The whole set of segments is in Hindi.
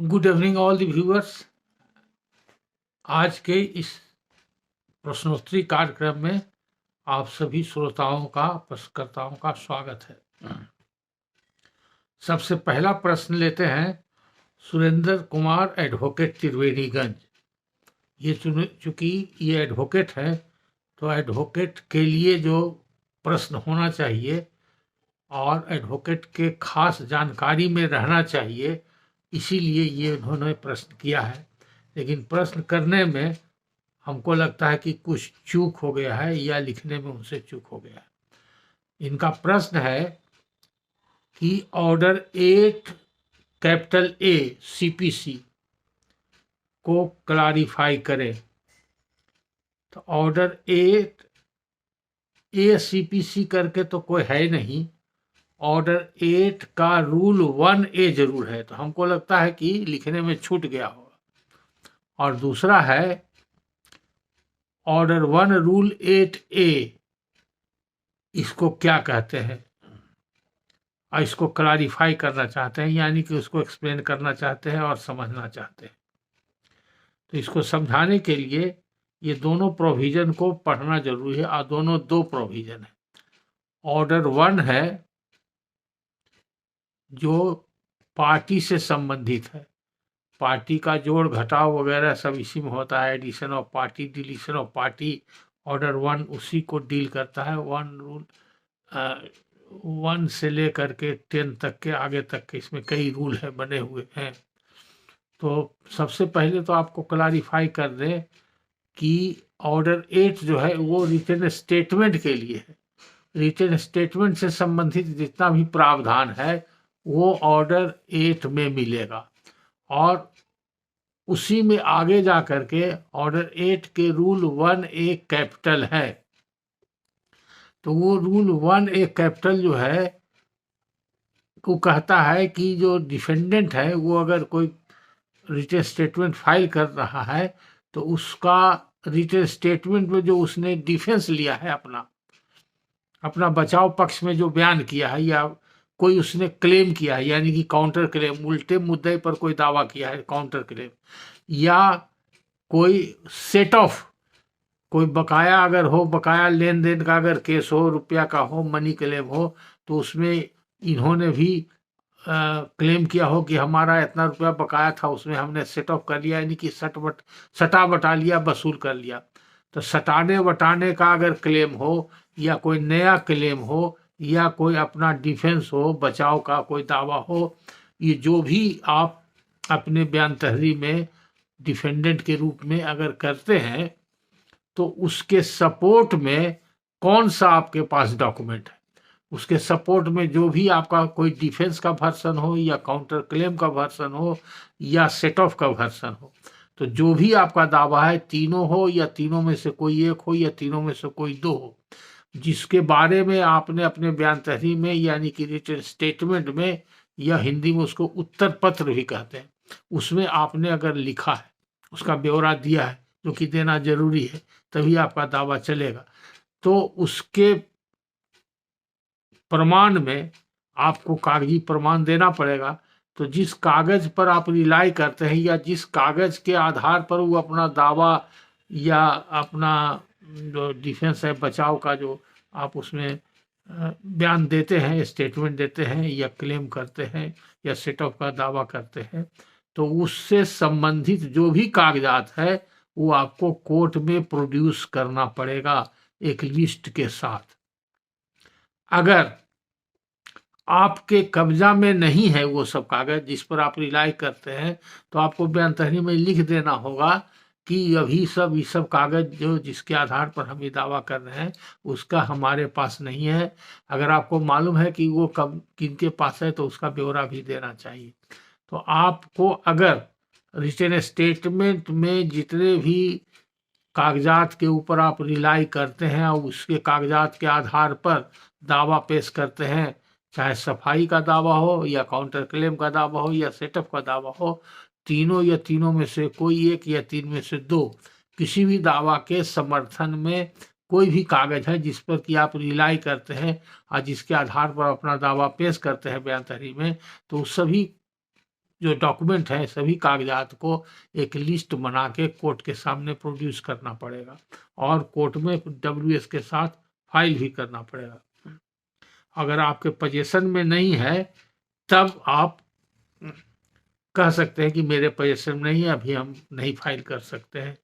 Good evening all the viewers. आज के इस प्रश्नोत्तरी कार्यक्रम में आप सभी श्रोताओं का प्रश्नकर्ताओं का स्वागत है। सबसे पहला प्रश्न लेते हैं सुरेंद्र कुमार एडवोकेट त्रिवेणीगंज। ये चूंकि ये एडवोकेट है तो एडवोकेट के लिए जो प्रश्न होना चाहिए और एडवोकेट के खास जानकारी में रहना चाहिए, इसीलिए ये उन्होंने प्रश्न किया है। लेकिन प्रश्न करने में हमको लगता है कि कुछ चूक हो गया है या लिखने में उनसे चूक हो गया है। इनका प्रश्न है कि ऑर्डर 8 कैपिटल ए सीपीसी को क्लैरिफाई करें। तो ऑर्डर 8 ए सीपीसी करके तो कोई है नहीं, ऑर्डर 8 का रूल 1A जरूर है, तो हमको लगता है कि लिखने में छूट गया होगा। और दूसरा है ऑर्डर 1 रूल 8A, इसको क्या कहते हैं और इसको क्लैरिफाई करना चाहते हैं, यानी कि उसको एक्सप्लेन करना चाहते हैं और समझना चाहते हैं। तो इसको समझाने के लिए ये दोनों प्रोविजन को पढ़ना जरूरी है और दोनों दो प्रोविजन है। ऑर्डर 1 है जो पार्टी से संबंधित है, पार्टी का जोड़ घटाव वगैरह सब इसी में होता है, addition of party, deletion of party. Order 1 उसी को डील करता है। 1 रूल 1 से लेकर के 10 तक के आगे तक के इसमें कई रूल है बने हुए हैं। तो सबसे पहले तो आपको क्लैरिफाई कर दें कि ऑर्डर 8 जो है वो रिटन स्टेटमेंट के लिए है। रिटन स्टेटमेंट से संबंधित जितना भी प्रावधान है वो ऑर्डर 8 में मिलेगा, और उसी में आगे जा करके ऑर्डर 8 के रूल 1A कैपिटल है। तो वो रूल 1A कैपिटल जो है वो कहता है कि जो डिफेंडेंट है वो अगर कोई रिटन स्टेटमेंट फाइल कर रहा है तो उसका रिटन स्टेटमेंट में जो उसने डिफेंस लिया है, अपना बचाव पक्ष में जो बयान किया है या कोई उसने क्लेम किया है, यानी कि काउंटर क्लेम, उल्टे मुद्दे पर कोई दावा किया है काउंटर क्लेम, या कोई सेट ऑफ कोई बकाया अगर हो, बकाया लेन देन का अगर केस हो, रुपया का हो, मनी क्लेम हो, तो उसमें इन्होंने भी क्लेम किया हो कि हमारा इतना रुपया बकाया था, उसमें हमने सेट ऑफ कर लिया, यानी कि सटा बटा लिया, वसूल कर लिया। तो सटाने वटाने का अगर क्लेम हो या कोई नया क्लेम हो या कोई अपना डिफेंस हो, बचाव का कोई दावा हो, ये जो भी आप अपने बयान तहरीर में डिफेंडेंट के रूप में अगर करते हैं तो उसके सपोर्ट में कौन सा आपके पास डॉक्यूमेंट है, उसके सपोर्ट में जो भी आपका कोई डिफेंस का वर्सन हो या काउंटर क्लेम का वर्सन हो या सेट ऑफ का वर्सन हो, तो जो भी आपका दावा है, तीनों हो या तीनों में से कोई एक हो या तीनों में से कोई दो हो, जिसके बारे में आपने अपने बयान तहरीर में यानी कि रिटन स्टेटमेंट में, या हिंदी में उसको उत्तर पत्र भी कहते हैं, उसमें आपने अगर लिखा है, उसका ब्यौरा दिया है, जो कि देना जरूरी है, तभी आपका दावा चलेगा। तो उसके प्रमाण में आपको कागजी प्रमाण देना पड़ेगा। तो जिस कागज पर आप रिलाई करते हैं या जिस कागज के आधार पर वो अपना दावा या अपना जो डिफेंस है, बचाव का जो आप उसमें बयान देते हैं, स्टेटमेंट देते हैं या क्लेम करते हैं या सेट ऑफ का दावा करते हैं, तो उससे संबंधित जो भी कागजात है वो आपको कोर्ट में प्रोड्यूस करना पड़ेगा एक लिस्ट के साथ। अगर आपके कब्जा में नहीं है वो सब कागज जिस पर आप रिलाई करते हैं, तो आपको बयान तहरीर में लिख देना होगा कि अभी ये सब कागज जो जिसके आधार पर हम ये दावा कर रहे हैं उसका हमारे पास नहीं है। अगर आपको मालूम है कि वो कब किनके पास है तो उसका ब्यौरा भी देना चाहिए। तो आपको अगर रिटन स्टेटमेंट में जितने भी कागजात के ऊपर आप रिलाई करते हैं और उसके कागजात के आधार पर दावा पेश करते हैं, चाहे सफाई का दावा हो या काउंटर क्लेम का दावा हो या सेटअप का दावा हो, तीनों या तीनों में से कोई एक या तीन में से दो, किसी भी दावा के समर्थन में कोई भी कागज है जिस पर कि आप रिलाई करते हैं और जिसके आधार पर अपना दावा पेश करते हैं बयान तहरीर में, तो सभी जो डॉक्यूमेंट है सभी कागजात को एक लिस्ट बना के कोर्ट के सामने प्रोड्यूस करना पड़ेगा और कोर्ट में WS के साथ फाइल भी करना पड़ेगा। अगर आपके पोजीशन में नहीं है तब आप कह सकते हैं कि मेरे पोजीशन में नहीं है, अभी हम नहीं फाइल कर सकते हैं।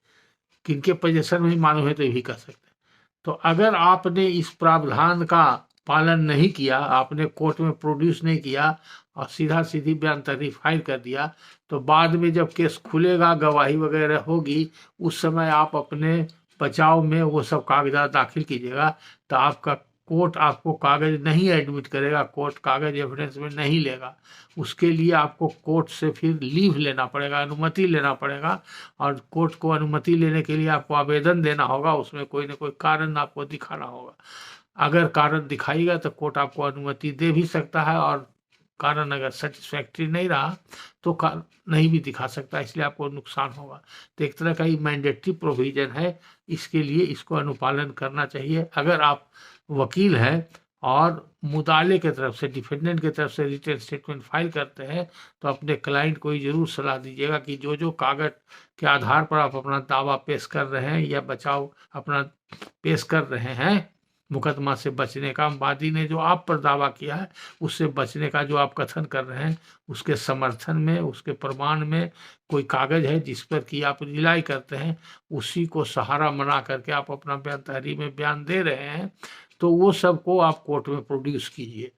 किनके पोजीशन में मालूम है तो ये भी कह सकते हैं। तो अगर आपने इस प्रावधान का पालन नहीं किया, आपने कोर्ट में प्रोड्यूस नहीं किया और सीधा सीधी बयानतरी फाइल कर दिया, तो बाद में जब केस खुलेगा, गवाही वगैरह होगी, उस समय आप अपने बचाव में वो सब कागजात दाखिल कीजिएगा, तो आपका कोर्ट आपको कागज नहीं एडमिट करेगा, कोर्ट कागज एविडेंस में नहीं लेगा। उसके लिए आपको कोर्ट से फिर लीव लेना पड़ेगा, अनुमति लेना पड़ेगा, और कोर्ट को अनुमति लेने के लिए आपको आवेदन देना होगा, उसमें कोई ना कोई कारण आपको दिखाना होगा। अगर कारण दिखाइएगा तो कोर्ट आपको अनुमति दे भी सकता है, और कारण अगर सेटिस्फैक्ट्री नहीं रहा तो नहीं भी दिखा सकता, इसलिए आपको नुकसान होगा। तो एक तरह का ये मैंडेटरी प्रोविजन है, इसके लिए इसको अनुपालन करना चाहिए। अगर आप वकील हैं और मुदाले के तरफ से, डिफेंडेंट की तरफ से रिटन स्टेटमेंट फाइल करते हैं, तो अपने क्लाइंट को ये जरूर सलाह दीजिएगा कि जो जो कागज के आधार पर आप अपना दावा पेश कर रहे हैं या बचाव अपना पेश कर रहे हैं मुकदमा से बचने का, वादी ने जो आप पर दावा किया है उससे बचने का जो आप कथन कर रहे हैं, उसके समर्थन में, उसके प्रमाण में कोई कागज है जिस पर कि आप रिलाई करते हैं, उसी को सहारा बना करके आप अपना बयान तहरीर में बयान दे रहे हैं, तो वो सब को आप कोर्ट में प्रोड्यूस कीजिए।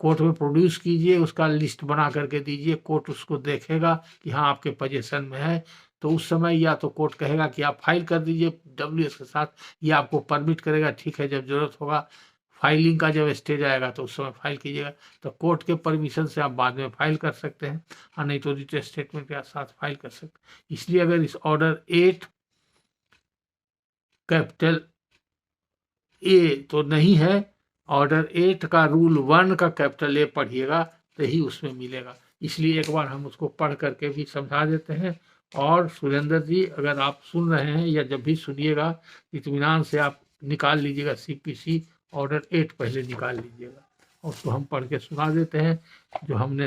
कोर्ट में प्रोड्यूस कीजिए, उसका लिस्ट बना करके दीजिए, कोर्ट उसको देखेगा कि हाँ आपके पोजीशन में है, तो उस समय या तो कोर्ट कहेगा कि आप फाइल कर दीजिए WS के साथ, या आपको परमिट करेगा, ठीक है जब जरूरत होगा फाइलिंग का जब स्टेज आएगा तो उस समय फाइल कीजिएगा। तो कोर्ट के परमिशन से आप बाद में फाइल कर सकते हैं, और नहीं तो रिटन स्टेटमेंट के साथ फाइल कर सकते हैं। इसलिए अगर इस ऑर्डर 8 कैपिटल ए तो नहीं है, ऑर्डर 8 का रूल 1 का कैपिटल ए पढ़िएगा तो ही उसमें मिलेगा। इसलिए एक बार हम उसको पढ़ करके भी समझा देते हैं। और सुरेंद्र जी, अगर आप सुन रहे हैं या जब भी सुनिएगा, इत्मीनान से आप निकाल लीजिएगा CPC ऑर्डर 8 पहले निकाल लीजिएगा, और उसको हम पढ़ के सुना देते हैं। जो हमने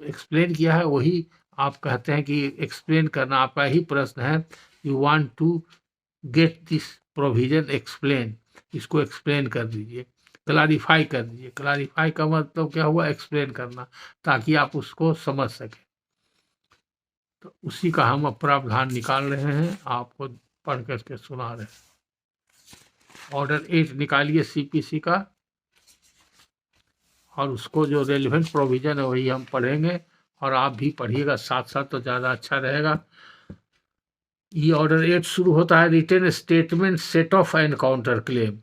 एक्सप्लेन किया है वही आप कहते हैं कि एक्सप्लेन करना आपका ही प्रश्न है। You want to get this provision explain, इसको एक्सप्लेन कर दीजिए, क्लारीफाई कर दीजिए। क्लारीफाई का मतलब क्या हुआ? एक्सप्लेन करना, ताकि आप उसको समझ सकें। तो उसी का हम प्रावधान निकाल रहे हैं, आपको पढ़ करके सुना रहे हैं। ऑर्डर 8 निकालिए CPC का, और उसको जो रेलिवेंट प्रोविजन है वही हम पढ़ेंगे, और आप भी पढ़िएगा साथ साथ तो ज़्यादा अच्छा रहेगा। ये ऑर्डर 8 शुरू होता है, written statement, set off and counter claim.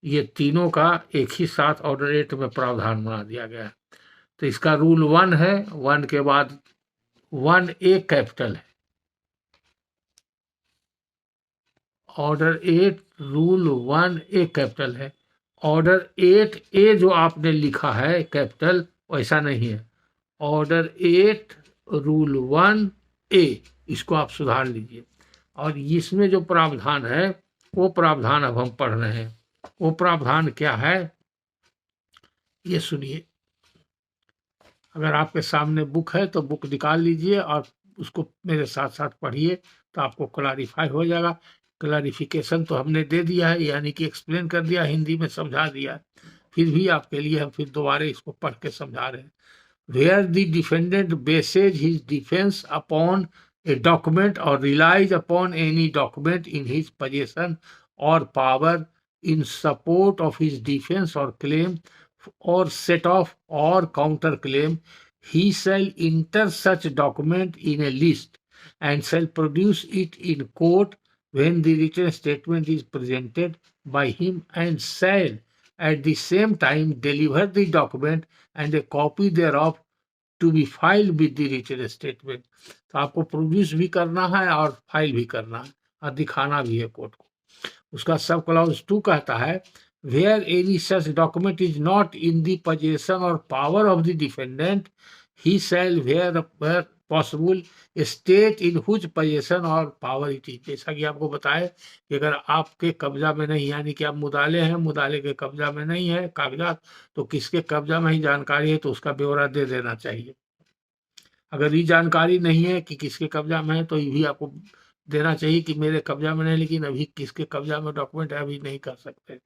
ये तीनों का एक ही साथ ऑर्डर 8 में प्रावधान बना दिया गया है। तो इसका रूल 1 है, 1 के बाद 1A कैपिटल है। ऑर्डर 8 रूल 1A कैपिटल है। ऑर्डर 8A जो आपने लिखा है कैपिटल, वैसा नहीं है। ऑर्डर 8 रूल 1A, इसको आप सुधार लीजिए। और इसमें जो प्रावधान है वो प्रावधान अब हम पढ़ रहे हैं। वो प्रावधान क्या है ये सुनिए। अगर आपके सामने बुक है तो बुक निकाल लीजिए और उसको मेरे साथ साथ पढ़िए, तो आपको क्लारीफाई हो जाएगा। क्लारिफिकेशन तो हमने दे दिया है, यानी कि एक्सप्लेन कर दिया, हिंदी में समझा दिया, फिर भी आपके लिए हम फिर दोबारा इसको पढ़ के समझा रहे हैं। Where the defendant bases his defense upon a document or relies upon any document in his possession or power in support of his defense or claim or set off or counter claim, he shall enter such document in a list and shall produce it in court when the written statement is presented by him, and shall at the same time deliver the document and a copy thereof to be file with the written statement. तो आपको प्रोड्यूस भी करना है और फाइल भी करना है और दिखाना भी है कोर्ट को। उसका सब क्लॉज 2 कहता है, where any such document is not in the possession or power of the defendant, he shall where possible state in whose possession or power it is. जैसा कि आपको बताए कि अगर आपके कब्जा में नहीं, यानी कि आप मुदाले हैं, मुदाले के कब्जा में नहीं है कागजात, तो किसके कब्जा में ही जानकारी है तो उसका ब्यौरा दे देना चाहिए। अगर ये जानकारी नहीं है कि किसके कब्जा में है तो ये भी आपको देना चाहिए कि मेरे कब्जा में नहीं, लेकिन अभी किसके कब्जा में डॉक्यूमेंट है अभी नहीं कर सकते।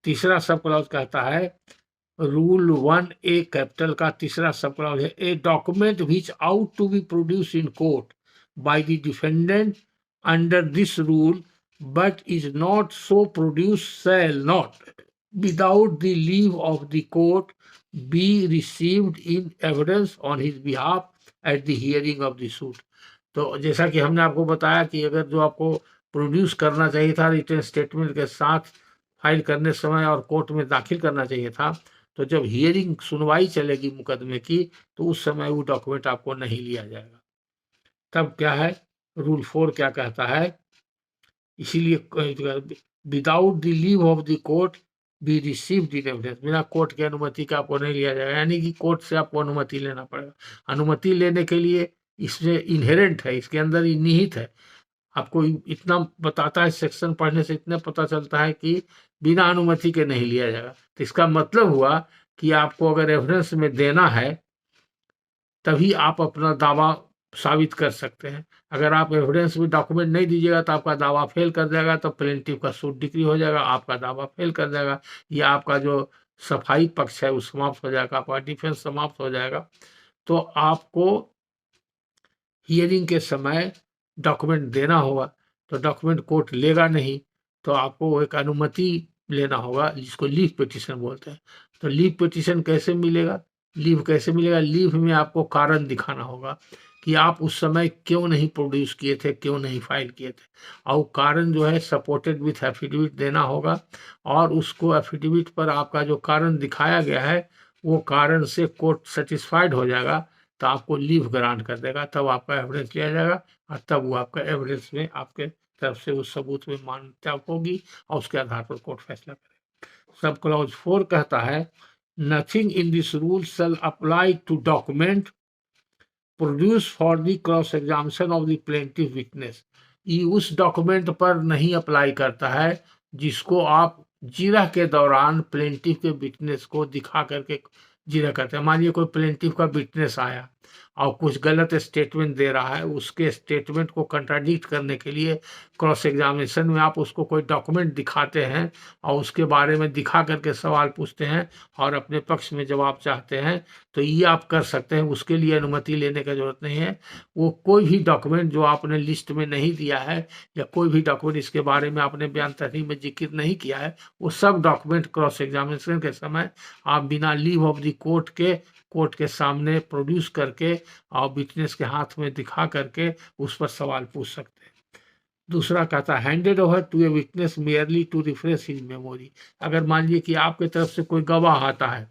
तीसरा सब क्लॉज कहता है, रूल 1A कैपिटल का तीसरा सब क्लॉज है, a document which ought to be produce in court by the defendant under this rule but is not so produce shall not without the leave of the court be received in evidence on his behalf at the hearing of the suit। तो जैसा कि हमने आपको बताया कि अगर जो आपको प्रोड्यूस करना चाहिए था रिटन स्टेटमेंट के साथ फाइल करने समय और कोर्ट में दाखिल करना चाहिए था, तो जब हियरिंग सुनवाई चलेगी मुकदमे की तो उस समय वो डॉक्यूमेंट आपको नहीं लिया जाएगा। तब क्या है, रूल 4 क्या कहता है, इसीलिए without the leave of the court be received in evidence, बिना कोर्ट की अनुमति का आपको नहीं लिया जाएगा, यानी कि कोर्ट से आपको अनुमति लेना पड़ेगा। अनुमति लेने के लिए इसमें इनहेरेंट है, इसके अंदर ही निहित है, आपको इतना बताता है, सेक्शन पढ़ने से इतना पता चलता है कि बिना अनुमति के नहीं लिया जाएगा। तो इसका मतलब हुआ कि आपको अगर एविडेंस में देना है तभी आप अपना दावा साबित कर सकते हैं। अगर आप एविडेंस में डॉक्यूमेंट नहीं दीजिएगा तो आपका दावा फेल कर जाएगा, तो प्लेंटिफ का सूट डिक्री हो जाएगा, आपका दावा फेल कर जाएगा, या आपका जो सफाई पक्ष है वो समाप्त हो जाएगा, आपका डिफेंस समाप्त हो जाएगा। तो आपको हियरिंग के समय डॉक्यूमेंट देना होगा, तो डॉक्यूमेंट कोर्ट लेगा नहीं, तो आपको एक अनुमति लेना होगा जिसको लीव पिटीशन बोलते हैं। तो लीव पिटीशन कैसे मिलेगा, लीव कैसे मिलेगा, लीव में आपको कारण दिखाना होगा कि आप उस समय क्यों नहीं प्रोड्यूस किए थे, क्यों नहीं फाइल किए थे, और कारण जो है सपोर्टेड विथ एफिडेविट देना होगा, और उसको एफिडेविट पर आपका जो कारण दिखाया गया है वो कारण से कोर्ट सेटिस्फाइड हो जाएगा तो आपको लीव ग्रांट कर देगा, तब आपका एविडेंस लिया जाएगा और तब वो आपका एविडेंस में आपके तरफ से उस सबूत में मान्यता होगी और उसके आधार पर कोर्ट फैसला करेगा। सब क्लॉज 4 कहता है, nothing in this rule shall apply to document produce for the cross examination of the plaintiff witness. ये उस डॉक्यूमेंट पर नहीं अप्लाई करता है जिसको आप जिरह के दौरान प्लेंटिफ के विटनेस को दिखा करके जिरह करते हैं। मानिए कोई प्लेंटिफ का विटनेस आया और कुछ गलत स्टेटमेंट दे रहा है, उसके स्टेटमेंट को कंट्राडिक्ट करने के लिए क्रॉस एग्जामिनेशन में आप उसको कोई डॉक्यूमेंट दिखाते हैं और उसके बारे में दिखा करके सवाल पूछते हैं और अपने पक्ष में जवाब चाहते हैं, तो ये आप कर सकते हैं, उसके लिए अनुमति लेने की जरूरत नहीं है। वो कोई भी डॉक्यूमेंट जो आपने लिस्ट में नहीं दिया है या कोई भी डॉक्यूमेंट इसके बारे में आपने बयान तहरीर में जिक्र नहीं किया है, वो सब डॉक्यूमेंट क्रॉस एग्जामिनेशन के समय आप बिना लीव ऑफ द कोर्ट के सामने प्रोड्यूस करके और विटनेस के हाथ में दिखा करके उस पर सवाल पूछ सकते हैं। दूसरा कहता है, handed over to a witness merely to refresh his memory. अगर मान लीजिए कि आपके तरफ से कोई गवाह आता है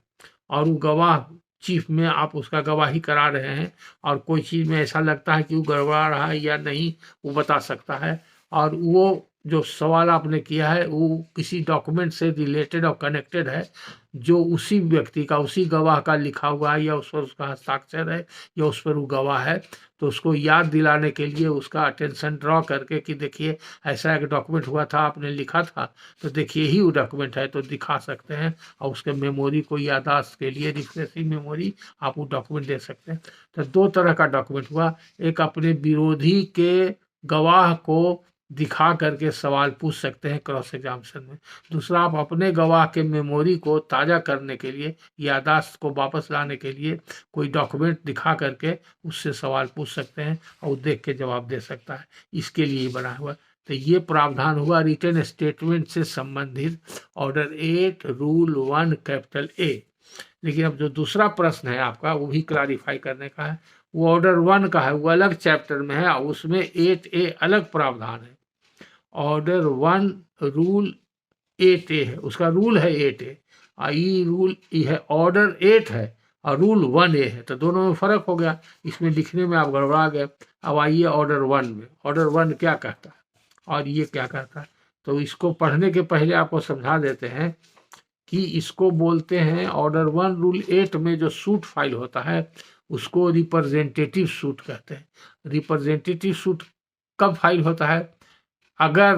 और वो गवाह चीफ में आप उसका गवाही करा रहे हैं और कोई चीज़ में ऐसा लगता है कि वो गड़बड़ा रहा है या नहीं वो बता सकता है, और वो जो सवाल आपने किया है वो किसी डॉक्यूमेंट से रिलेटेड और कनेक्टेड है जो उसी व्यक्ति का, उसी गवाह का लिखा हुआ है या उस पर उसका हस्ताक्षर है या उस पर वो गवाह है, तो उसको याद दिलाने के लिए उसका अटेंशन ड्रॉ करके कि देखिए ऐसा एक डॉक्यूमेंट हुआ था, आपने लिखा था, तो देखिए ही वो डॉक्यूमेंट है, तो दिखा सकते हैं और उसके मेमोरी को यादाश्त के लिए रिफ्रेशिंग मेमोरी आप वो डॉक्यूमेंट दे सकते हैं। तो 2 तरह का डॉक्यूमेंट हुआ, एक अपने विरोधी के गवाह को दिखा करके सवाल पूछ सकते हैं क्रॉस एग्जामिनेशन में। दूसरा, आप अपने गवाह के मेमोरी को ताज़ा करने के लिए, यादाश्त को वापस लाने के लिए कोई डॉक्यूमेंट दिखा करके उससे सवाल पूछ सकते हैं और देख के जवाब दे सकता है, इसके लिए बना हुआ। तो ये प्रावधान हुआ रिटन स्टेटमेंट से संबंधित ऑर्डर 8 रूल 1 कैपिटल ए। लेकिन अब जो दूसरा प्रश्न है आपका वो भी क्लैरिफाई करने का है, वो ऑर्डर 1 का है, वो अलग चैप्टर में है, उसमें 8A अलग प्रावधान है। ऑर्डर 1 रूल 8A है, उसका रूल है 8A, ये रूल है, ऑर्डर 8 है और रूल 1A है, तो दोनों में फर्क हो गया, इसमें लिखने में आप गड़बड़ा गए। अब आइए ऑर्डर 1 में, ऑर्डर 1 क्या कहता है और ये क्या कहता है, तो इसको पढ़ने के पहले आपको समझा देते हैं कि इसको बोलते हैं ऑर्डर 1 रूल 8 में जो सूट फाइल होता है उसको रिप्रेजेंटेटिव सूट कहते हैं। रिप्रेजेंटेटिव सूट कब फाइल होता है, अगर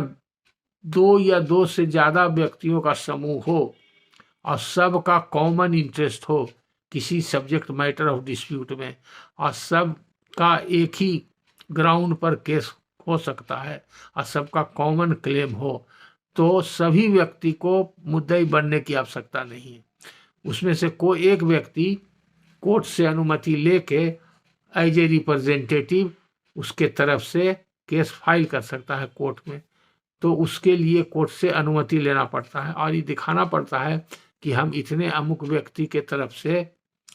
2 या 2 से ज़्यादा व्यक्तियों का समूह हो और सबका कॉमन इंटरेस्ट हो, किसी सब्जेक्ट मैटर ऑफ डिस्प्यूट में, और सब का एक ही ग्राउंड पर केस हो सकता है और सबका कॉमन क्लेम हो, तो सभी व्यक्ति को मुद्दई बनने की आवश्यकता नहीं है। उसमें से कोई एक व्यक्ति कोर्ट से अनुमति लेके एज ए रिप्रेजेंटेटिव उसके तरफ से केस फाइल कर सकता है कोर्ट में। तो उसके लिए कोर्ट से अनुमति लेना पड़ता है और ये दिखाना पड़ता है कि हम इतने अमुक व्यक्ति के तरफ से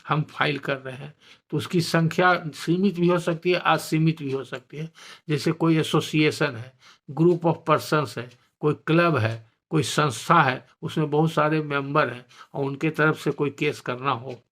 हम फाइल कर रहे हैं। तो उसकी संख्या सीमित भी हो सकती है, असीमित भी हो सकती है। जैसे कोई एसोसिएशन है, ग्रुप ऑफ पर्सन्स है, कोई क्लब है, कोई संस्था है, उसमें बहुत सारे मेंबर हैं और उनके तरफ से कोई केस करना हो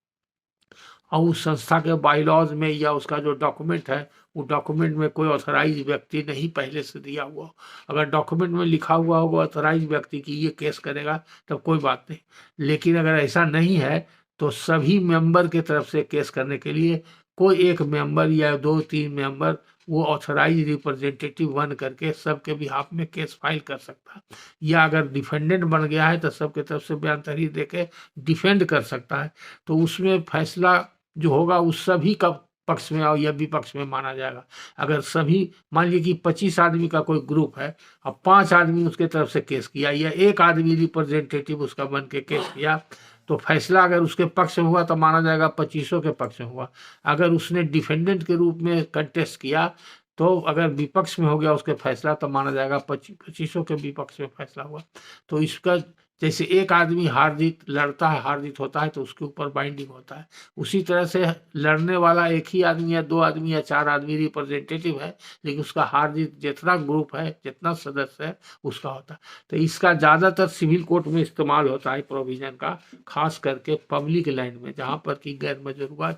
और उस संस्था के बाईलॉज में या उसका जो डॉक्यूमेंट है, वो डॉक्यूमेंट में कोई ऑथराइज व्यक्ति नहीं पहले से दिया हुआ, अगर डॉक्यूमेंट में लिखा हुआ होगा ऑथराइज व्यक्ति की ये केस करेगा तब कोई बात नहीं। लेकिन अगर ऐसा नहीं है तो सभी मेंबर के तरफ से केस करने के लिए कोई एक मेंबर या 2-3 मेंबर वो ऑथराइज रिप्रेजेंटेटिव बन करके सबके बिहाफ में केस फाइल कर सकता है। या अगर डिफेंडेंट बन गया है तो सबके तरफ से बयान तहरीर देके डिफेंड कर सकता है। तो उसमें फैसला जो होगा उस सभी का पक्ष में और या विपक्ष में माना जाएगा। अगर सभी मान लीजिए कि 25 आदमी का कोई ग्रुप है और 5 आदमी उसके तरफ से केस किया या एक आदमी रिप्रेजेंटेटिव उसका बन के केस किया, तो फैसला अगर उसके पक्ष में हुआ तो माना जाएगा 25 के पक्ष में हुआ। अगर उसने डिफेंडेंट के रूप में कंटेस्ट किया तो अगर विपक्ष में हो गया उसके फैसला तो माना जाएगा 25 के विपक्ष में फैसला हुआ। तो इसका जैसे एक आदमी हार जीत लड़ता है, हार जीत होता है तो उसके ऊपर बाइंडिंग होता है। उसी तरह से लड़ने वाला एक ही आदमी या 2 आदमी या 4 आदमी रिप्रेजेंटेटिव है, लेकिन उसका हार जीत जितना ग्रुप है, जितना सदस्य है उसका होता है। तो इसका ज़्यादातर सिविल कोर्ट में इस्तेमाल होता है प्रोविजन का, खास करके पब्लिक लैंड में जहाँ पर कि गैर मजरूआ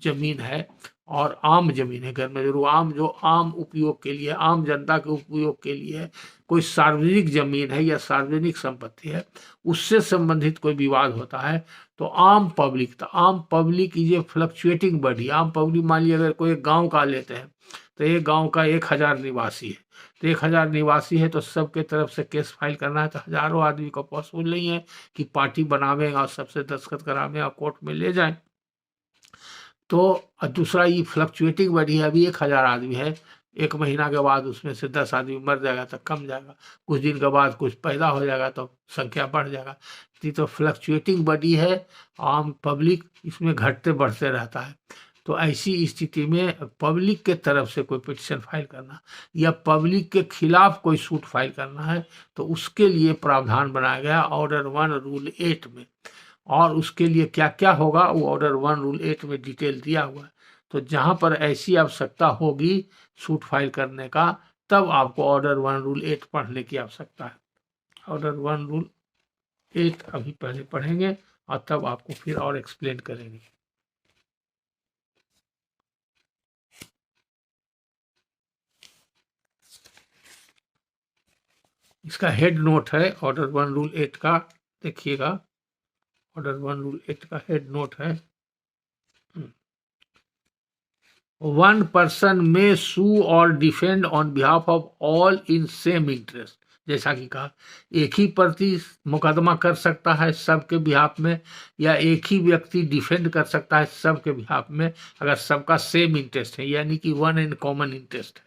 जमीन है और आम जमीन है। गैर मजरूआ आम जो आम उपयोग के लिए, आम जनता के उपयोग के लिए कोई सार्वजनिक जमीन है या सार्वजनिक संपत्ति है, उससे संबंधित कोई विवाद होता है तो आम public is a fluctuating body. आम पब्लिक मान लीजिए अगर कोई गांव का लेते हैं तो एक गांव का 1000 निवासी है, तो 1000 निवासी है तो सबके तरफ से केस फाइल करना है तो हजारों आदमी को पॉसिबल नहीं है कि पार्टी बनावे और सबसे दस्तखत करावे और कोर्ट में ले जाए। तो दूसरा ये फ्लक्चुएटिंग बॉडी है, अभी 1000 आदमी है, 1 महीना के बाद उसमें से 10 आदमी मर जाएगा तो कम जाएगा, कुछ दिन के बाद कुछ पैदा हो जाएगा तो संख्या बढ़ जाएगा। तो फ्लक्चुएटिंग बॉडी है, आम पब्लिक इसमें घटते बढ़ते रहता है। तो ऐसी स्थिति में पब्लिक के तरफ से कोई पिटिशन फाइल करना या पब्लिक के खिलाफ कोई सूट फाइल करना है तो उसके लिए प्रावधान बनाया गया ऑर्डर 1 रूल 8 में। और उसके लिए क्या क्या होगा वो ऑर्डर 1 रूल 8 में डिटेल दिया हुआ है। तो जहाँ पर ऐसी आवश्यकता होगी सूट फाइल करने का तब आपको ऑर्डर 1 रूल 8 पढ़ने की आवश्यकता है। ऑर्डर 1 रूल 8 अभी पहले पढ़ेंगे और तब आपको फिर और एक्सप्लेन करेंगे। इसका हेड नोट है ऑर्डर 1 रूल 8 का, देखिएगा ऑर्डर 1 रूल 8 का हेड नोट है, 1 person may sue or defend on behalf of all in same interest। जैसा कि कहा एक ही प्रति मुकदमा कर सकता है सबके बिहाफ में या एक ही व्यक्ति डिफेंड कर सकता है सबके बिहाफ में अगर सबका सेम इंटरेस्ट है, यानी कि 1 इन कॉमन इंटरेस्ट है।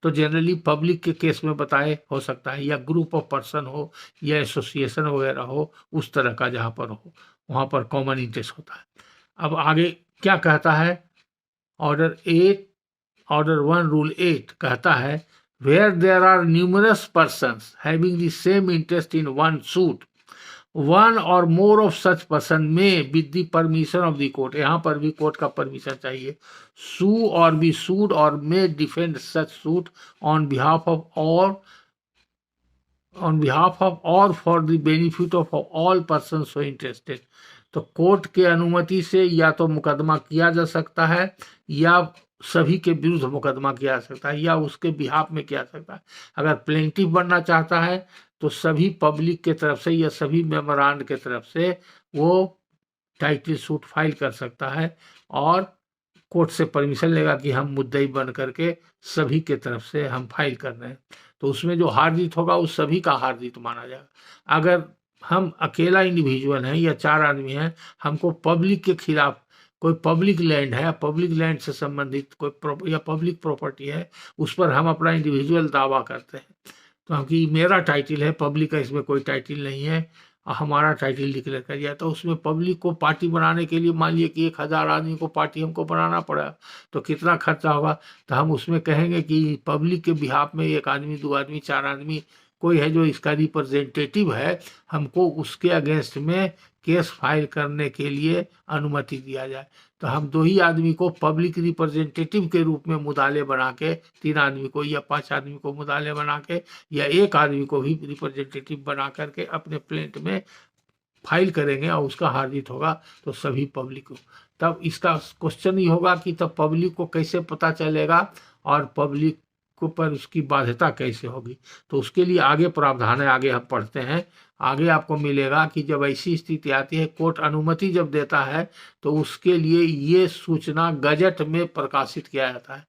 तो जनरली पब्लिक के केस में बताए हो सकता है या ग्रुप ऑफ पर्सन हो या एसोसिएशन वगैरह हो, उस तरह का जहाँ पर हो वहाँ पर कॉमन इंटरेस्ट होता है। अब आगे क्या कहता है ऑर्डर 1 रूल 8 कहता है where there are numerous persons having the same interest in one suit, one or more of such person may with the permission of the court, यहाँ पर भी कोर्ट का परमिशन चाहिए, sue or be sued or may defend such suit on behalf of or for the benefit of all persons so interested। तो कोर्ट के अनुमति से या तो मुकदमा किया जा सकता है या सभी के विरुद्ध मुकदमा किया जा सकता है या उसके बिहाफ में किया जा सकता है। अगर प्लेंटिफ बनना चाहता है तो सभी पब्लिक के तरफ से या सभी मेमोरांड के तरफ से वो टाइटल सूट फाइल कर सकता है और कोर्ट से परमिशन लेगा कि हम मुद्दई बन करके सभी के तरफ से हम फाइल कर रहे हैं। तो उसमें जो हार जीत होगा उस सभी का हार जीत माना जाएगा। अगर हम अकेला इंडिविजुअल हैं या 4 आदमी हैं, हमको पब्लिक के खिलाफ कोई पब्लिक लैंड है, पब्लिक लैंड से संबंधित कोई या पब्लिक प्रॉपर्टी है, उस पर हम अपना इंडिविजुअल दावा करते हैं। तो क्योंकि मेरा टाइटल है, पब्लिक का इसमें कोई टाइटल नहीं है, हमारा टाइटल डिक्लेयर कर दिया, तो उसमें पब्लिक को पार्टी बनाने के लिए मान लिए कि 1000 आदमी को पार्टी हमको बनाना पड़ा, तो कितना खर्चा होगा। तो हम उसमें कहेंगे कि पब्लिक के बिहाफ में 1 आदमी, 2 आदमी, 4 आदमी कोई है जो इसका रिप्रेजेंटेटिव है, हमको उसके अगेंस्ट में केस फाइल करने के लिए अनुमति दिया जाए। तो हम 2 ही आदमी को पब्लिक रिप्रेजेंटेटिव के रूप में मुदाले बना के, 3 आदमी को या 5 आदमी को मुदाले बना के, या 1 आदमी को भी रिप्रेजेंटेटिव बना करके अपने प्लेंट में फाइल करेंगे, और उसका हार जीत होगा तो सभी पब्लिक को। तब इसका क्वेश्चन ये होगा कि तब पब्लिक को कैसे पता चलेगा और पब्लिक को पर उसकी बाध्यता कैसे होगी। तो उसके लिए आगे प्रावधान है, आगे हम पढ़ते हैं। आगे आपको मिलेगा कि जब ऐसी स्थिति आती है, कोर्ट अनुमति जब देता है, तो उसके लिए ये सूचना गजट में प्रकाशित किया जाता है।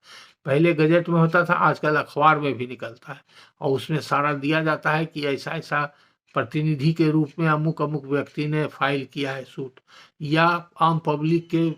पहले गजट में होता था, आजकल अखबार में भी निकलता है, और उसमें सारा दिया जाता है कि ऐसा ऐसा प्रतिनिधि के रूप में अमुक अमुक व्यक्ति ने फाइल किया है सूट, या आम पब्लिक के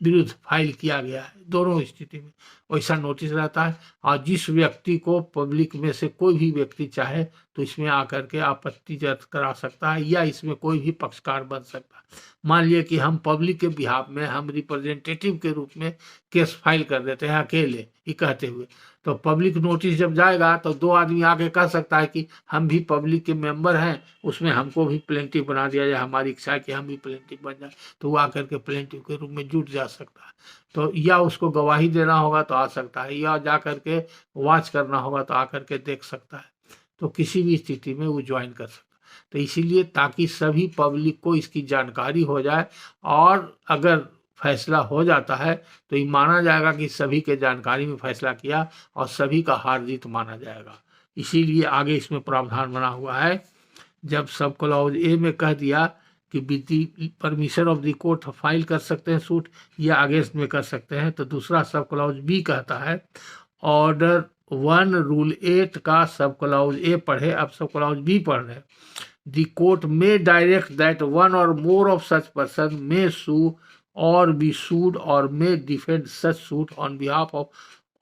विरुद्ध फाइल किया गया है। दोनों स्थिति में वैसा नोटिस रहता है, और जिस व्यक्ति को पब्लिक में से कोई भी व्यक्ति चाहे तो इसमें आकर के आपत्ति दर्ज करा सकता है, या इसमें कोई भी पक्षकार बन सकता है। मान लिए कि हम पब्लिक के बिहाफ में हम रिप्रेजेंटेटिव के रूप में केस फाइल कर देते हैं अकेले ही कहते हुए, तो पब्लिक नोटिस जब जाएगा तो 2 आदमी आके कह सकता है कि हम भी पब्लिक के मेंबर हैं, उसमें हमको भी प्लेंटिव बना दिया जाए, हमारी इच्छा है कि हम भी प्लेंटिव बन जाए, तो वो आकर के प्लेंटिव के रूप में जुट जा सकता है। तो या उसको गवाही देना होगा तो आ सकता है, या जा करके वॉच करना होगा तो आकर के देख सकता है। तो किसी भी स्थिति में वो ज्वाइन कर सकता है। तो इसीलिए ताकि सभी पब्लिक को इसकी जानकारी हो जाए, और अगर फैसला हो जाता है तो ये माना जाएगा कि सभी के जानकारी में फैसला किया, और सभी का हार जीत माना जाएगा। इसीलिए आगे इसमें प्रावधान बना हुआ है। जब सब क्लॉज ए में कह दिया कि with the permission of the court file कर सकते हैं सूट, या अगेंस्ट में कर सकते हैं, तो दूसरा सब क्लॉज बी कहता है ऑर्डर 1 रूल 8 का सब क्लॉज ए पढ़े, अब सब क्लॉज बी पढ़ रहे। द कोर्ट में direct that 1 or more of such person may sue or be sued or may defend such suit on behalf of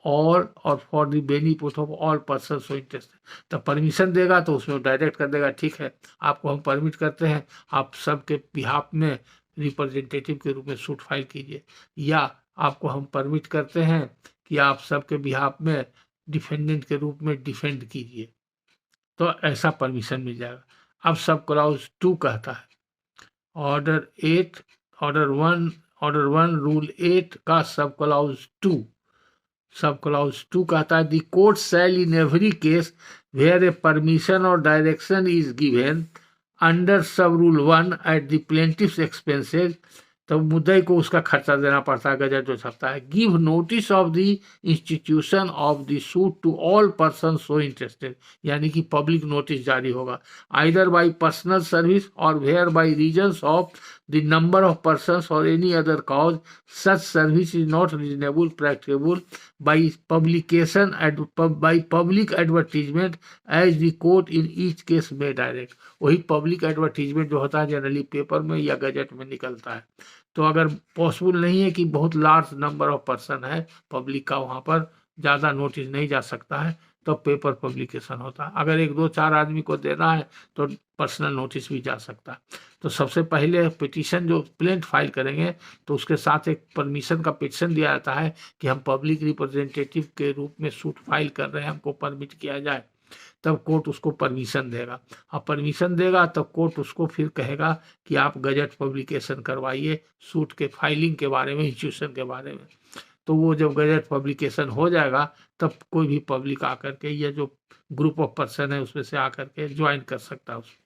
और for the benefit of all person so interested. तो परमिशन देगा तो उसमें डायरेक्ट कर देगा, ठीक है आपको हम परमिट करते हैं, आप सबके बिहाफ में रिप्रेजेंटेटिव के रूप में सूट फाइल कीजिए, या आपको हम परमिट करते हैं कि आप सबके बिहाफ में डिफेंडेंट के रूप में डिफेंड कीजिए, तो ऐसा परमिशन मिल जाएगा। अब सब क्लॉज 2 कहता है ऑर्डर 1 रूल 8 का सब क्लॉज 2, सब क्लॉज 2 कहता है the court shall in every case where a permission or direction is given under sub rule 1 at the plaintiff's expenses, तो मुद्दई को उसका खर्चा देना पड़ता है, गजट जो छपता है। Give notice of the institution of the suit to all person so interested, यानी कि पब्लिक नोटिस जारी होगा, either by personal service or where by reasons of the number of persons or any other cause such service is not reasonable practicable by publication by public advertisement as the court in each case may direct। वही पब्लिक एडवर्टीजमेंट जो होता है जनरली पेपर में या गजट में निकलता है। तो अगर पॉसिबल नहीं है कि बहुत लार्ज नंबर ऑफ पर्सन है पब्लिक का, वहाँ पर ज़्यादा नोटिस नहीं जा सकता है, तो पेपर पब्लिकेशन होता है। अगर 1, 2, 4 आदमी को देना है तो पर्सनल नोटिस भी जा सकता है। तो सबसे पहले पिटीशन जो प्लेंट फाइल करेंगे तो उसके साथ एक परमिशन का पिटीशन दिया जाता है कि हम पब्लिक रिप्रेजेंटेटिव के रूप में सूट फाइल कर रहे हैं, हमको परमिट किया जाए, तब कोर्ट उसको परमिशन देगा। अब परमिशन देगा तब कोर्ट उसको फिर कहेगा कि आप गजट पब्लिकेशन करवाइए सूट के फाइलिंग के बारे में, इंस्टीट्यूशन के बारे में। तो वो जब गजट पब्लिकेशन हो जाएगा तब कोई भी पब्लिक आकर के, या जो ग्रुप ऑफ पर्सन है उसमें से आकर के ज्वाइन कर सकता है उसको।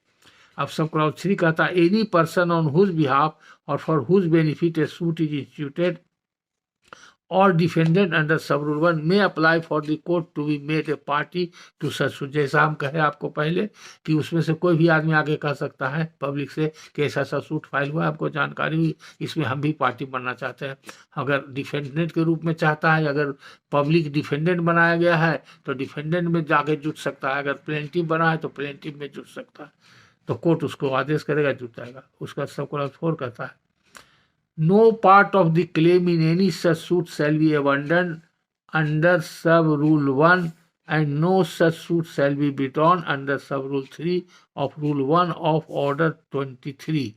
अब सब क्लॉज 3 कहता है any person on whose behalf or for whose benefit a suit is instituted or defended under sub rule 1 में apply for the court to be made a party to such suit. जैसा हम कहे आपको पहले कि उसमें से कोई भी आदमी आगे कह सकता है पब्लिक से कि ऐसा ऐसा सूट फाइल हुआ, आपको जानकारी हुई, इसमें हम भी पार्टी बनना चाहते हैं। अगर डिफेंडेंट के रूप में चाहता है, अगर पब्लिक डिफेंडेंट बनाया गया है तो डिफेंडेंट में जाके जुट सकता है, अगर प्लेंटिव बना है तो प्लेंटिव में जुट सकता है, तो कोर्ट उसको आदेश करेगा, जुट जाएगा। उसका सब क्लॉज 4 कहता है No part of the claim in any such suit shall be abandoned under sub rule 1 and no such suit shall be withdrawn under sub rule 3 of rule 1 of order 23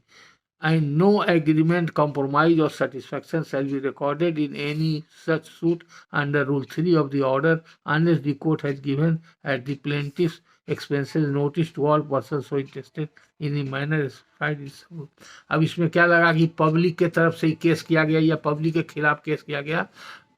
and no agreement, compromise or satisfaction shall be recorded in any such suit under rule 3 of the order unless the court has given at the plaintiff's expenses notice to all persons so interested in the manner specified in this rule. अब इसमें क्या लगा कि पब्लिक के तरफ से ही केस किया गया या पब्लिक के खिलाफ केस किया गया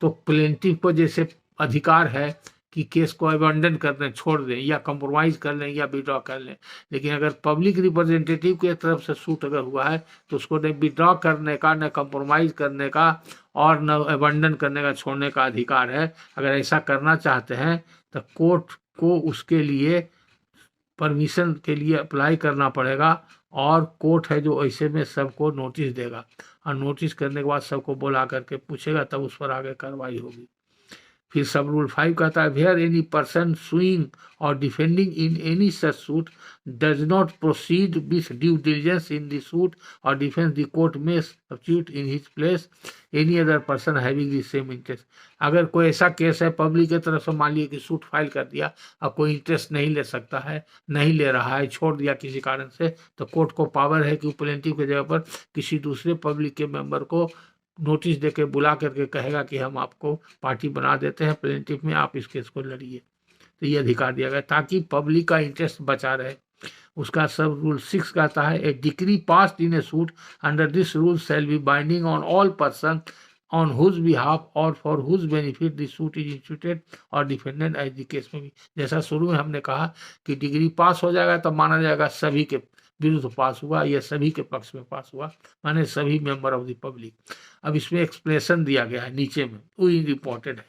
तो प्लेंटिफ को जैसे अधिकार है कि केस को अबेंडन कर दें, छोड़ दें या कंप्रोमाइज कर लें या विड्रॉ कर लें। लेकिन अगर पब्लिक रिप्रेजेंटेटिव की तरफ से सूट अगर हुआ है तो उसको न विड्रॉ करने का, न कंप्रोमाइज करने का और न अबेंडन करने का, छोड़ने का अधिकार है। अगर ऐसा करना चाहते हैं तो कोर्ट को उसके लिए परमिशन के लिए अप्लाई करना पड़ेगा और कोर्ट है जो ऐसे में सबको नोटिस देगा और नोटिस करने के बाद सबको बुला करके पूछेगा, तब उस पर आगे कार्रवाई होगी। फिर सब रूल 5 कहता है वेयर एनी पर्सन सुइंग और defending in any such suit does not proceed with due diligence in the suit और डिफेंस द कोर्ट में substitute in his place any other person having the same interest. अगर कोई ऐसा केस है पब्लिक की तरफ से, मान लिया कि सूट फाइल कर दिया, अब कोई इंटरेस्ट नहीं ले सकता है, नहीं ले रहा है, छोड़ दिया किसी कारण से, तो कोर्ट को पावर है कि प्लेंटिफ की जगह पर किसी दूसरे पब्लिक के मेंबर को नोटिस देके बुला करके कहेगा कि हम आपको पार्टी बना देते हैं प्लेंटिफ में, आप इस केस को लड़िए। तो ये अधिकार दिया गया ताकि पब्लिक का इंटरेस्ट बचा रहे। उसका सब रूल 6 कहता है a decree passed in a suit under this rule shall be binding on all person on whose behalf or for whose benefit the suit is instituted or defendant as the case में भी। जैसा शुरू में हमने कहा कि डिग्री पास हो जाएगा तो माना जाएगा सभी के विरुद्ध पास हुआ या सभी के पक्ष में पास हुआ, माने सभी मेंबर ऑफ द पब्लिक। अब इसमें एक्सप्लेनेशन दिया गया है नीचे में, वो इम्पोर्टेंट है।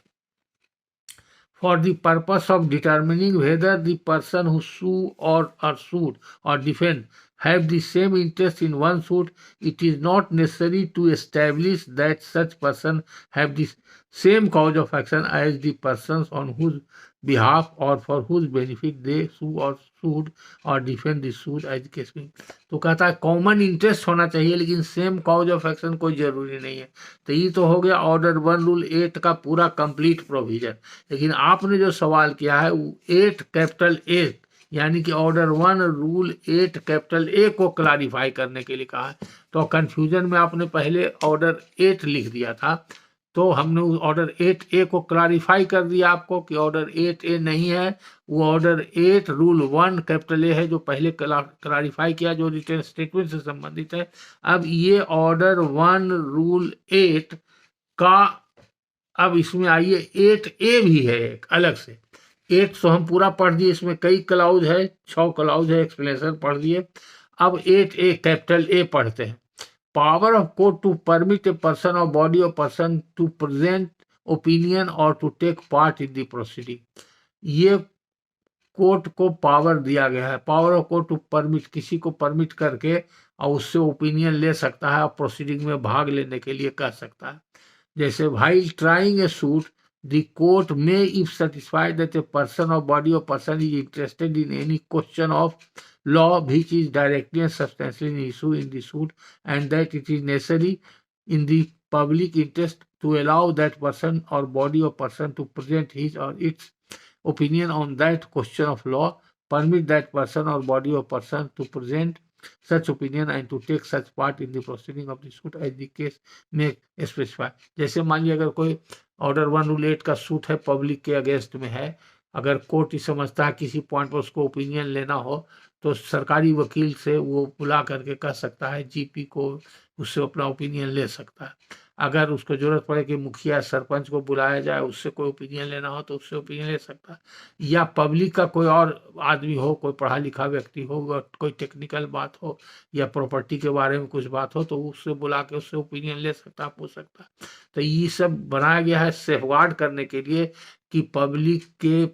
For the purpose of determining whether the person who sue or are sued or defend have the same interest in one suit, it is not necessary to establish that such person have the same cause of action as the persons on whose behalf or for whose benefit they sue or sued or defend the suit as the case may। तो कहता है कॉमन इंटरेस्ट होना चाहिए लेकिन सेम कॉज ऑफ एक्शन कोई जरूरी नहीं है। तो ये तो हो गया ऑर्डर 1 रूल 8 का पूरा कंप्लीट प्रोविजन। लेकिन आपने जो सवाल किया है वो 8 कैपिटल ए यानी कि ऑर्डर 1 रूल 8 कैपिटल ए को क्लैरिफाई करने के लिए कहा है। तो कंफ्यूजन में आपने पहले ऑर्डर 8 लिख दिया था, तो हमने ऑर्डर 8A को क्लैरिफाई कर दिया आपको कि ऑर्डर 8A नहीं है, वो ऑर्डर 8 रूल 1 कैपिटल ए है जो पहले क्लैरिफाई किया, जो रिटर्न स्टेटमेंट से संबंधित है। अब ये ऑर्डर 1 रूल 8 का अब इसमें आइए 8A भी है एक अलग से। 8 तो हम पूरा पढ़ दिए, इसमें कई क्लाउज है, 6 क्लाउज है, एक्सप्लेनेशन पढ़ दिए। अब 8A कैपिटल ए पढ़ते हैं। Power of court to permit a person or body of person to present opinion or to take part in the proceeding। ये कोर्ट को पावर दिया गया है। Power of court to permit, किसी को परमिट करके और उससे ओपिनियन ले सकता है और प्रोसीडिंग में भाग लेने के लिए कह सकता है। जैसे while trying a suit the court may if satisfied that a person or body of person is interested in any question of law which is directly and substantially an issue in the suit and that it is necessary in the public interest to allow that person or body of person to present his or its opinion on that question of law, permit that person or body of person to present such opinion and to take such part in the proceeding of the suit as the case may specify। जैसे मान लिया अगर कोई ऑर्डर 1 रूल 8 का सूट है, पब्लिक के अगेंस्ट में है, अगर कोर्ट ही समझता है किसी पॉइंट पर उसको ओपिनियन लेना हो तो सरकारी वकील से वो बुला करके कह सकता है, जीपी को, उससे अपना ओपिनियन ले सकता है। अगर उसको जरूरत पड़े कि मुखिया सरपंच को बुलाया जाए, उससे कोई ओपिनियन लेना हो तो उससे ओपिनियन ले सकता है। या पब्लिक का कोई और आदमी हो, कोई पढ़ा लिखा व्यक्ति हो, कोई टेक्निकल बात हो या प्रॉपर्टी के बारे में कुछ बात हो तो उससे बुला के उससे ओपिनियन ले सकता है, पूछ सकता है। तो ये सब बनाया गया है सेफगार्ड करने के लिए कि पब्लिक के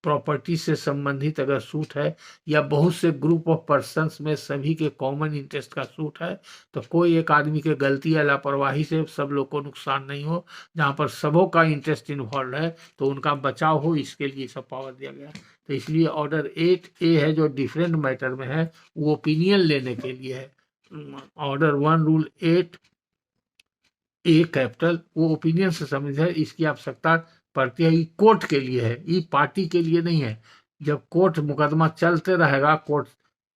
प्रॉपर्टी से संबंधित अगर सूट है या बहुत से ग्रुप ऑफ पर्सन्स में सभी के कॉमन इंटरेस्ट का सूट है तो कोई एक आदमी के गलती या लापरवाही से सब लोग को नुकसान नहीं हो, जहां पर सबों का इंटरेस्ट इन्वॉल्व है तो उनका बचाव हो, इसके लिए सब पावर दिया गया। तो इसलिए ऑर्डर 8A है जो डिफरेंट मैटर में है, वो ओपिनियन लेने के लिए है। ऑर्डर 1 रूल 8 ए कैपिटल, वो ओपिनियन से संबंधित है, इसकी आवश्यकता पड़ती है। ये कोर्ट के लिए है, ये पार्टी के लिए नहीं है। जब कोर्ट मुकदमा चलते रहेगा, कोर्ट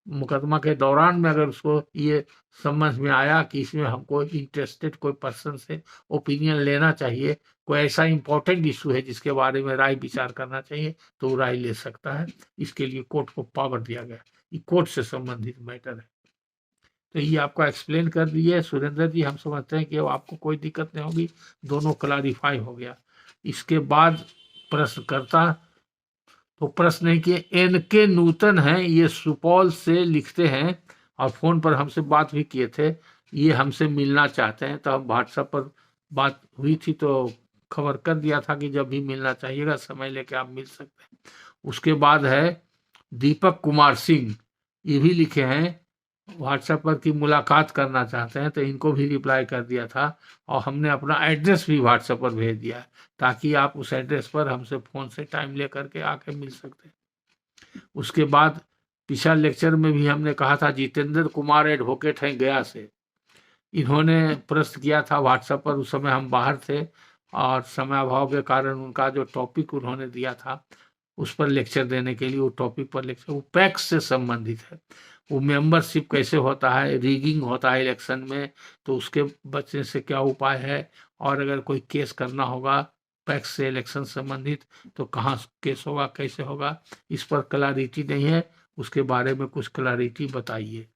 मुकदमा के दौरान में अगर उसको ये समझ में आया कि इसमें हमको इंटरेस्टेड कोई पर्सन से ओपिनियन लेना चाहिए, कोई ऐसा इंपॉर्टेंट इशू है जिसके बारे में राय विचार करना चाहिए, तो वो राय ले सकता है। इसके लिए कोर्ट को पावर दिया गया, ये कोर्ट से संबंधित मैटर है। तो ये आपको एक्सप्लेन कर दिए सुरेंद्र जी, हम समझते हैं कि अब आपको कोई दिक्कत नहीं होगी, दोनों क्लारीफाई हो गया। इसके बाद प्रश्नकर्ता, तो प्रश्न है कि एन के नूतन हैं, ये सुपौल से लिखते हैं और फ़ोन पर हमसे बात भी किए थे, ये हमसे मिलना चाहते हैं। तो हम व्हाट्सएप पर बात हुई थी तो खबर कर दिया था कि जब भी मिलना चाहिएगा समय लेके आप मिल सकते हैं। उसके बाद है दीपक कुमार सिंह, ये भी लिखे हैं व्हाट्सएप पर कि मुलाकात करना चाहते हैं, तो इनको भी रिप्लाई कर दिया था और हमने अपना एड्रेस भी व्हाट्सएप पर भेज दिया है, ताकि आप उस एड्रेस पर हमसे फ़ोन से टाइम ले करके आके मिल सकते हैं। उसके बाद पिछला लेक्चर में भी हमने कहा था, जितेंद्र कुमार एडवोकेट हैं गया से, इन्होंने प्रश्न किया था व्हाट्सएप पर, उस समय हम बाहर थे और समय अभाव के कारण उनका जो टॉपिक उन्होंने दिया था उस पर लेक्चर देने के लिए, वो टॉपिक पर लेक्चर, वो पैक्स से संबंधित है। वो मेंबरशिप कैसे होता है, रीगिंग होता है इलेक्शन में, तो उसके बचने से क्या उपाय है, और अगर कोई केस करना होगा पैक्स से इलेक्शन संबंधित तो कहाँ केस होगा, कैसे होगा, इस पर क्लैरिटी नहीं है, उसके बारे में कुछ क्लैरिटी बताइए।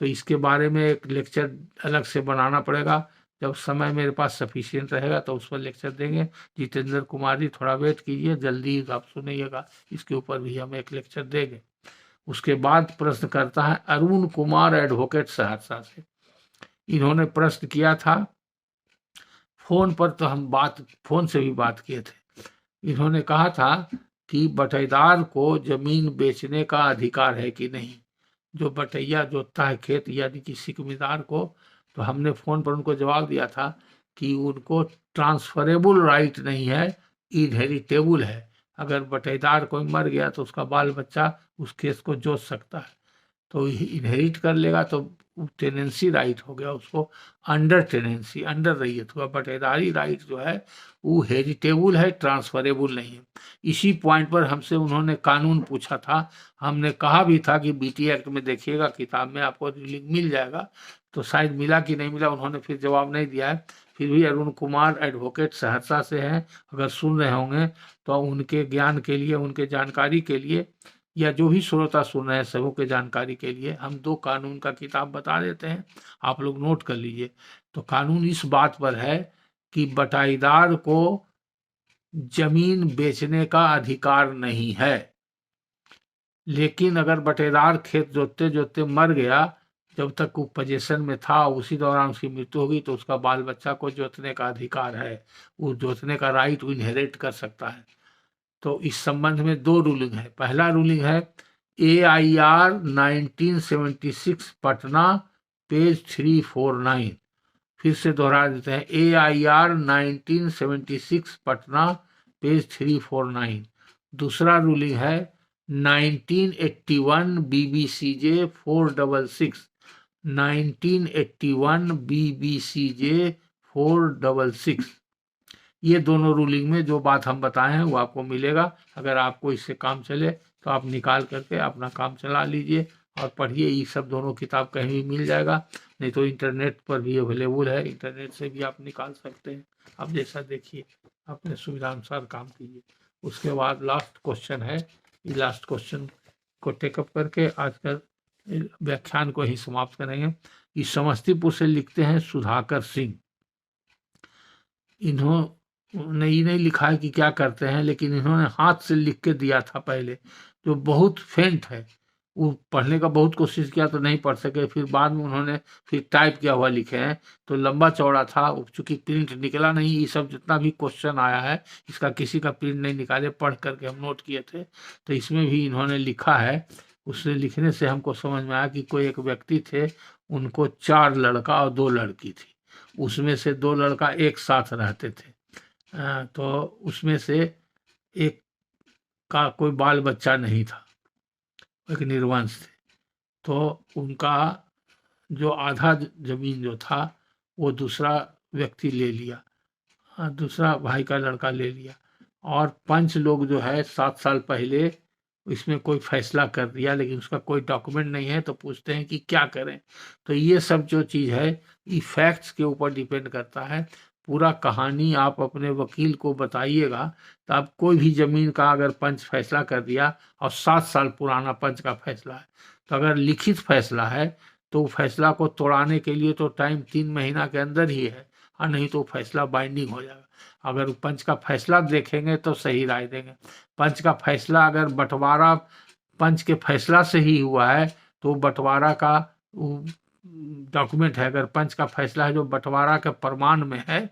तो इसके बारे में एक लेक्चर अलग से बनाना पड़ेगा, जब समय मेरे पास सफिशिएंट रहेगा तो उस पर लेक्चर देंगे। जितेंद्र कुमार जी थोड़ा वेट कीजिए, जल्दी आप सुनिएगा, इसके ऊपर भी हम एक लेक्चर देंगे। उसके बाद प्रश्न करता है अरुण कुमार एडवोकेट सहरसा से, इन्होंने प्रश्न किया था फोन पर, तो हम फोन से भी बात किए थे। इन्होंने कहा था कि बटेदार को जमीन बेचने का अधिकार है कि नहीं, जो बटैया जोतता है खेत यानी कि सिकमीदार को। तो हमने फ़ोन पर उनको जवाब दिया था कि उनको ट्रांसफरेबल राइट नहीं है, इनहेरिटेबल है। अगर बटेदार कोई मर गया तो उसका बाल बच्चा उस केस को जोत सकता है, तो इनहेरिट कर लेगा, तो टेनेंसी राइट हो गया उसको, अंडर टेनेंसी, अंडर रैयत हुआ। बटेदारी राइट जो है वो हेरिटेबल है, ट्रांसफरेबल नहीं है। इसी पॉइंट पर हमसे उन्होंने कानून पूछा था, हमने कहा भी था कि बीटी एक्ट में देखिएगा, किताब में आपको लिंक मिल जाएगा, तो शायद मिला कि नहीं मिला, उन्होंने फिर जवाब नहीं दिया है। फिर भी अरुण कुमार एडवोकेट सहरसा से हैं, अगर सुन रहे होंगे तो उनके ज्ञान के लिए, उनके जानकारी के लिए, या जो भी श्रोता सुन रहे हैं सबों के जानकारी के लिए हम 2 कानून का किताब बता देते हैं, आप लोग नोट कर लीजिए। तो कानून इस बात पर है कि बटाईदार को जमीन बेचने का अधिकार नहीं है, लेकिन अगर बटेदार खेत जोतते जोतते मर गया, जब तक वो पोजीशन में था, उसी दौरान उसकी मृत्यु होगी, तो उसका बाल बच्चा को जोतने का अधिकार है, वो जोतने का राइट वो इनहेरिट कर सकता है। तो इस संबंध में 2 रूलिंग है। पहला रूलिंग है AIR 1976 पटना पेज 349, फिर से दोहरा देते हैं, AIR 1976 पटना पेज 349। दूसरा रूलिंग है 1981 BBCJ 466, 1981 BBCJ 466। ये दोनों रूलिंग में जो बात हम बताए हैं वो आपको मिलेगा। अगर आपको इससे काम चले तो आप निकाल करके अपना काम चला लीजिए और पढ़िए। ये सब दोनों किताब कहीं भी मिल जाएगा, नहीं तो इंटरनेट पर भी अवेलेबल है, इंटरनेट से भी आप निकाल सकते हैं। आप जैसा देखिए, अपने सुविधा अनुसार काम कीजिए। उसके बाद लास्ट क्वेश्चन है, ये लास्ट क्वेश्चन को टेकअप करके आज का व्याख्यान को ही समाप्त करेंगे। इस समस्तीपुर से लिखते हैं सुधाकर सिंह, इन्होंने ये नहीं लिखा है कि क्या करते हैं, लेकिन इन्होंने हाथ से लिख के दिया था पहले, जो बहुत फेंट है। वो पढ़ने का बहुत कोशिश किया तो नहीं पढ़ सके, फिर बाद में उन्होंने फिर टाइप किया हुआ लिखे हैं, तो लंबा चौड़ा था, चूंकि प्रिंट निकला नहीं। ये सब जितना भी क्वेश्चन आया है इसका किसी का प्रिंट नहीं निकाले, पढ़ करके हम नोट किए थे, तो इसमें भी इन्होंने लिखा है। उससे लिखने से हमको समझ में आया कि कोई एक व्यक्ति थे, उनको 4 लड़का और 2 लड़की थी, उसमें से 2 लड़का एक साथ रहते थे। तो उसमें से एक का कोई बाल बच्चा नहीं था, एक निर्वंश थे, तो उनका जो आधा जमीन जो था वो दूसरा व्यक्ति ले लिया, दूसरा भाई का लड़का ले लिया, और पंच लोग जो है 7 साल पहले इसमें कोई फैसला कर दिया, लेकिन उसका कोई डॉक्यूमेंट नहीं है, तो पूछते हैं कि क्या करें। तो ये सब जो चीज़ है ये फैक्ट्स के ऊपर डिपेंड करता है। पूरा कहानी आप अपने वकील को बताइएगा, तो आप कोई भी ज़मीन का अगर पंच फैसला कर दिया और 7 साल पुराना पंच का फैसला है, तो अगर लिखित फैसला है तो फैसला को तोड़ाने के लिए तो टाइम 3 महीना के अंदर ही है, और नहीं तो फैसला बाइंडिंग हो जाएगा। अगर पंच का फैसला देखेंगे तो सही राय देंगे। पंच का फैसला अगर बंटवारा पंच के फैसला से ही हुआ है तो बंटवारा का डॉक्यूमेंट है। अगर पंच का फैसला है जो बंटवारा के प्रमाण में है,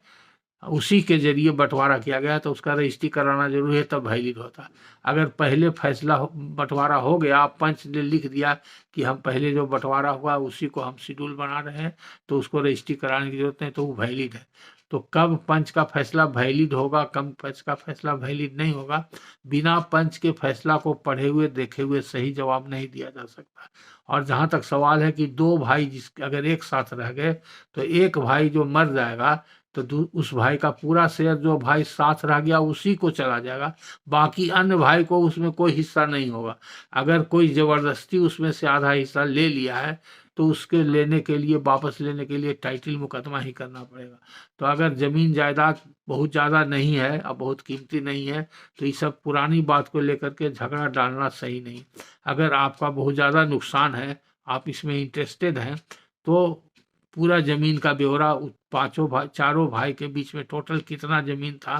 उसी के जरिए बंटवारा किया गया, तो उसका रजिस्ट्री कराना जरूरी है, तब वैलिड होता है। अगर पहले फैसला बंटवारा हो गया, पंच ने लिख दिया कि हम पहले जो बंटवारा हुआ उसी को हम शेड्यूल बना रहे हैं, तो उसको रजिस्ट्री कराने की जरूरत नहीं, तो वो वैलिड है। तो कब पंच का फैसला वैलिड होगा, कब पंच का फैसला वैलिड नहीं होगा, बिना पंच के फैसला को पढ़े हुए देखे हुए सही जवाब नहीं दिया जा सकता। और जहाँ तक सवाल है कि दो भाई जिस अगर एक साथ रह गए, तो एक भाई जो मर जाएगा तो उस भाई का पूरा शेयर जो भाई साथ रह गया उसी को चला जाएगा, बाकी अन्य भाई को उसमें कोई हिस्सा नहीं होगा। अगर कोई जबरदस्ती उसमें से आधा हिस्सा ले लिया है, तो उसके लेने के लिए, वापस लेने के लिए टाइटल मुकदमा ही करना पड़ेगा। तो अगर जमीन जायदाद बहुत ज़्यादा नहीं है और बहुत कीमती नहीं है, तो ये सब पुरानी बात को लेकर के झगड़ा डालना सही नहीं। अगर आपका बहुत ज़्यादा नुकसान है, आप इसमें इंटरेस्टेड हैं, तो पूरा जमीन का ब्यौरा पांचों भाई, चारों भाई के बीच में टोटल कितना जमीन था,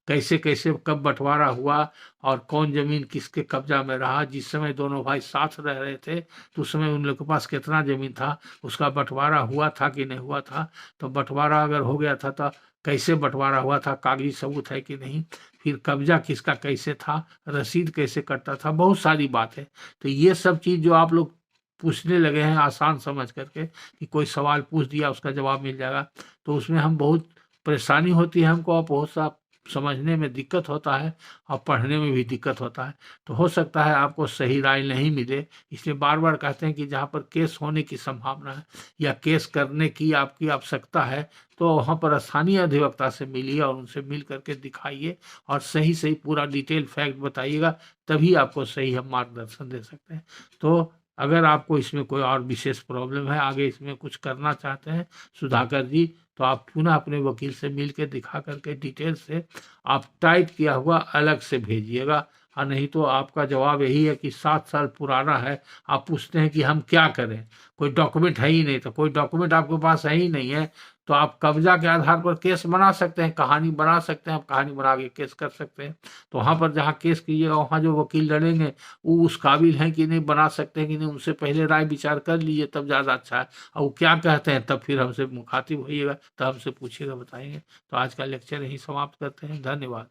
कैसे कैसे कब बंटवारा हुआ, और कौन जमीन किसके कब्जा में रहा। जिस समय दोनों भाई साथ रह रहे थे तो उस समय उन लोग के पास कितना जमीन था, उसका बंटवारा हुआ था कि नहीं हुआ था। तो बंटवारा अगर हो गया था तो कैसे बंटवारा हुआ था, कागजी सबूत है कि नहीं, फिर कब्जा किसका कैसे था, रसीद कैसे कटता था, बहुत सारी बात है। तो ये सब चीज़ जो आप लोग पूछने लगे हैं आसान समझ करके कि कोई सवाल पूछ दिया उसका जवाब मिल जाएगा, तो उसमें हम बहुत परेशानी होती है हमको, और बहुत सा समझने में दिक्कत होता है और पढ़ने में भी दिक्कत होता है। तो हो सकता है आपको सही राय नहीं मिले, इसलिए बार बार कहते हैं कि जहाँ पर केस होने की संभावना है या केस करने की आपकी आवश्यकता है, तो वहाँ पर स्थानीय अधिवक्ता से मिलिए और उनसे मिल करके दिखाइए और सही सही पूरा डिटेल फैक्ट बताइएगा, तभी आपको सही हम मार्गदर्शन दे सकते हैं। तो अगर आपको इसमें कोई और विशेष प्रॉब्लम है, आगे इसमें कुछ करना चाहते हैं सुधाकर जी, तो आप पुनः अपने वकील से मिल के दिखा करके डिटेल से आप टाइप किया हुआ अलग से भेजिएगा। और नहीं तो आपका जवाब यही है कि 7 साल पुराना है, आप पूछते हैं कि हम क्या करें, कोई डॉक्यूमेंट है ही नहीं। तो कोई डॉक्यूमेंट आपके पास है ही नहीं है, तो आप कब्जा के आधार पर केस बना सकते हैं, कहानी बना सकते हैं, आप कहानी बना के केस कर सकते हैं। तो वहाँ पर जहाँ केस कीजिएगा वहाँ जो वकील लड़ेंगे वो उस काबिल हैं कि नहीं, बना सकते हैं कि नहीं, उनसे पहले राय विचार कर लीजिए, तब ज़्यादा अच्छा है। और वो क्या कहते हैं तब फिर हमसे मुखातिब होइएगा, तब हमसे पूछिएगा, बताएंगे। तो आज का लेक्चर यही समाप्त करते हैं, धन्यवाद।